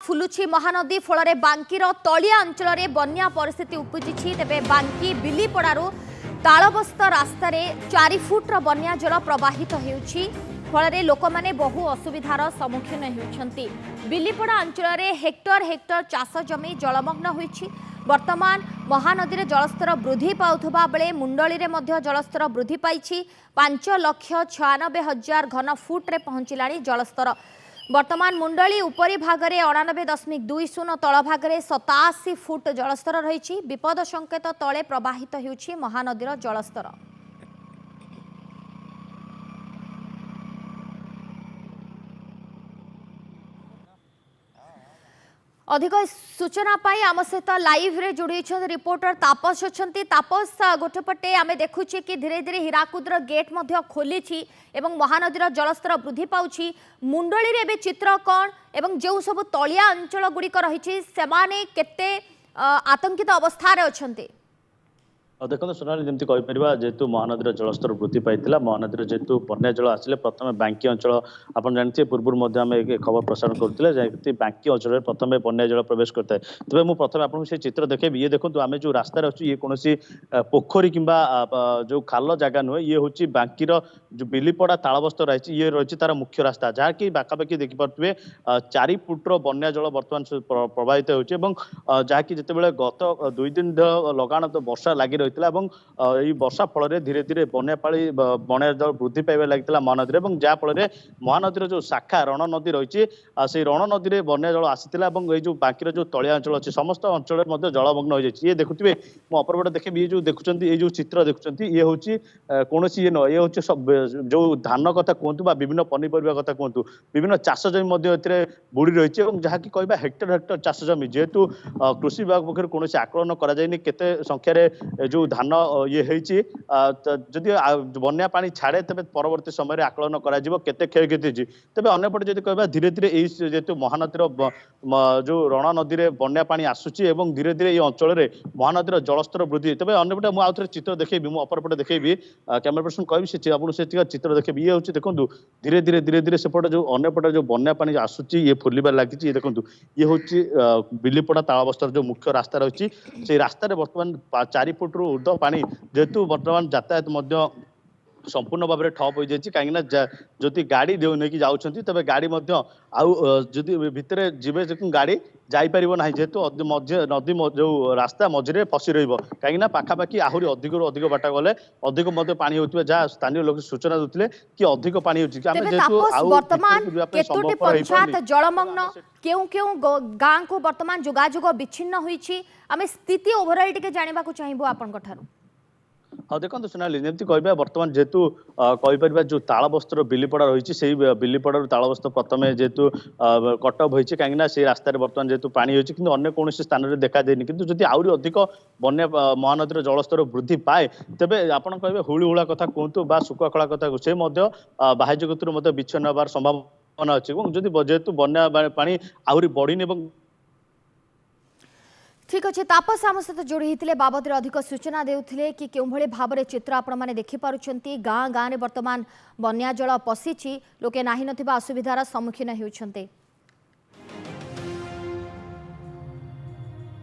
फुलुछि महानदी फल बांकीर तलिया अंचल बन्या परिस्थिति उपजिछि। तेबे बांकी बिलीपड़ारू तालबस्त रास्तार 4 फुट्र बन्या जल प्रवाहित होउछि। फल लोक मैंने बहु असुविधार सम्मुखीन होउछन्ति। बिलीपड़ा अंचल हेक्टर हेक्टर चाष जमी जलमग्न होइछि। वर्तमान महानदी जलस्तर वृद्धि पाउथबा बेले मुंडली रे मध्य जलस्तर वृद्धि पाइछि। 5,96,000 घन फुट्रे पहुंचिलाणी जलस्तर। वर्तमान मुंडली उपरी भागरे 98.20 तल भागरे 87 फुट जलस्तर रही। विपद संकेत तले प्रवाहित होउछि महानदीर जलस्तर। अधिक सूचना पाई आम सहित लाइव रे जोड़ी रिपोर्टर तापस अच्छा। तापस गोटेपटे आम देखुचे कि धीरे धीरे हीराकुदर गेट खोली एवं महानदीर जलस्तर वृद्धि पाउछि। मुंडली रे बे चित्र कौन एवं जो सब तलिया अंचल गुड़िक रही सेमाने केते आतंकित अवस्था अच्छे? देखो सोनाली जमी कहीपर जेहेतु महानदी जलस्तर वृद्धि पाई महानदी जेहेतु बन्या जल आसिले प्रथम बांकी अंचल आप जानते पूर्व आम खबर प्रसारण करते बांकी अंचल प्रथम बन्या जल प्रवेश करता है। तेज मुझे प्रथम आपको से चित्र देखेबी। ये देखो आम जो रास्तार अच्छे ये कौन पोखरी कि जो खाल जगह नुहे ये हूँ बांकीर जो बिलीपड़ा तालबस्त रही ये रही तार मुख्य रास्ता जहाँकि पाखापाखि देखिपे 4 फुट्र बन्या जल बर्तमान प्रवाहित होती जिते गत 2 दिन लगाण तो वर्षा लगी रही वर्षा फल धीरे धीरे बन्यापाड़ी बन्या जल वृद्धि पाइबा लगी महानदी और जहाँफल महानदी जो शाखा रण नदी रही से रण नदी में बन्या जल आसाला जो बांकीर जो तलिया अंचल अच्छे समस्त अंचल जलमग्न हो जाए। ये देखुए मो अपरपटे देखे ये जो देखुं ये जो चित्र देखुं ये हूँ कौन ये न ये हूँ जो धान कथा कहतु विभिन्न पनीपरिया कथा कहतु विभिन्न चाष जमी बुड़ी रही है जहाँकि कहवा हेक्टर हेक्टर चाष जमी जेहेतु कृषि विभाग पक्ष कौन आकलन कराइनि केते संख्यार जो धान ये जदि बन्या पानी छाड़े तेज परवर्ती समय आकलन करते क्षयक्षति तेज अंपटे जब कह धीरे धीरे जेहेतु महानदीर जो रण नदी में बन्या पानी आसूची और धीरे धीरे ये अंचल में महानदीर जलस्तर वृद्धि तेज अंपटे मुझे चित्र देखेबी मु अपरपटे देखेबी कैमेरा पर्सन कह आपको से चित्र देखेबी। ये हूँ देखो धीरे धीरे धीरे धीरे सेपटे जो अंपटे जो बन्या पानी आसूची ये फुलबार लगी। ये देखो ये हूँ बिलीपड़ा तालबस्तर जो मुख्य रास्ता रही से रास्तार बर्तमान 4 फुट ऊर्ध्व पानी जेहेतु बर्तमान यातायात संपूर्ण भाव में ठप हो जाए कहीं जदि गाड़ी नहीं जाऊँच तेज गाड़ी आदि भितर जीवे गाड़ी जापर ना जेहेतु नदी जो रास्ता मझे फसी रही पाखापाखि आहरी अधिक अधिक बाट गले अधिक पानी होता जहाँ स्थानीय लोग सूचना देते कि अधिक पानी जलमग्न क्यों क्यों गाँ को बर्तमान जोगाजोग विच्छिन्न होती आम स्थिति ओभरऑल टिके जानवा चाहिए आपन। हाँ देखो सोनाली जमी कह बर्तमान जेहेतु कहीपर जो तालबस्तर बिलीपड़ा रही से बिलीपड़ा तालबस्तर प्रथम जेहेतु कटअप होती कहीं से रास्तार बर्तमान जेहेतु पानी होती कि अन्य कौन स्थान में देखा देनी कि जब आहरी अधिक बन्या महानदी जलस्तर वृद्धि पाए तेज आप कहे हुड़ा कथा कहतु शुखखला कथा से बाह्य जगत विच्छिन्न होवार संभावना अच्छी जेहेतु बन्या पानी आहरी बढ़ी। ठीक अच्छे तापस आम सहित जोड़ी होते बाबद अधिक सूचना देउथिले कि केउ भली भाव में चित्र आपण माने देखि पारुछंती। गाँ गाँ में वर्तमान बन्या जल पशिछि लोके नाही नथिबा असुविधार सम्मुखीन हेउछंते।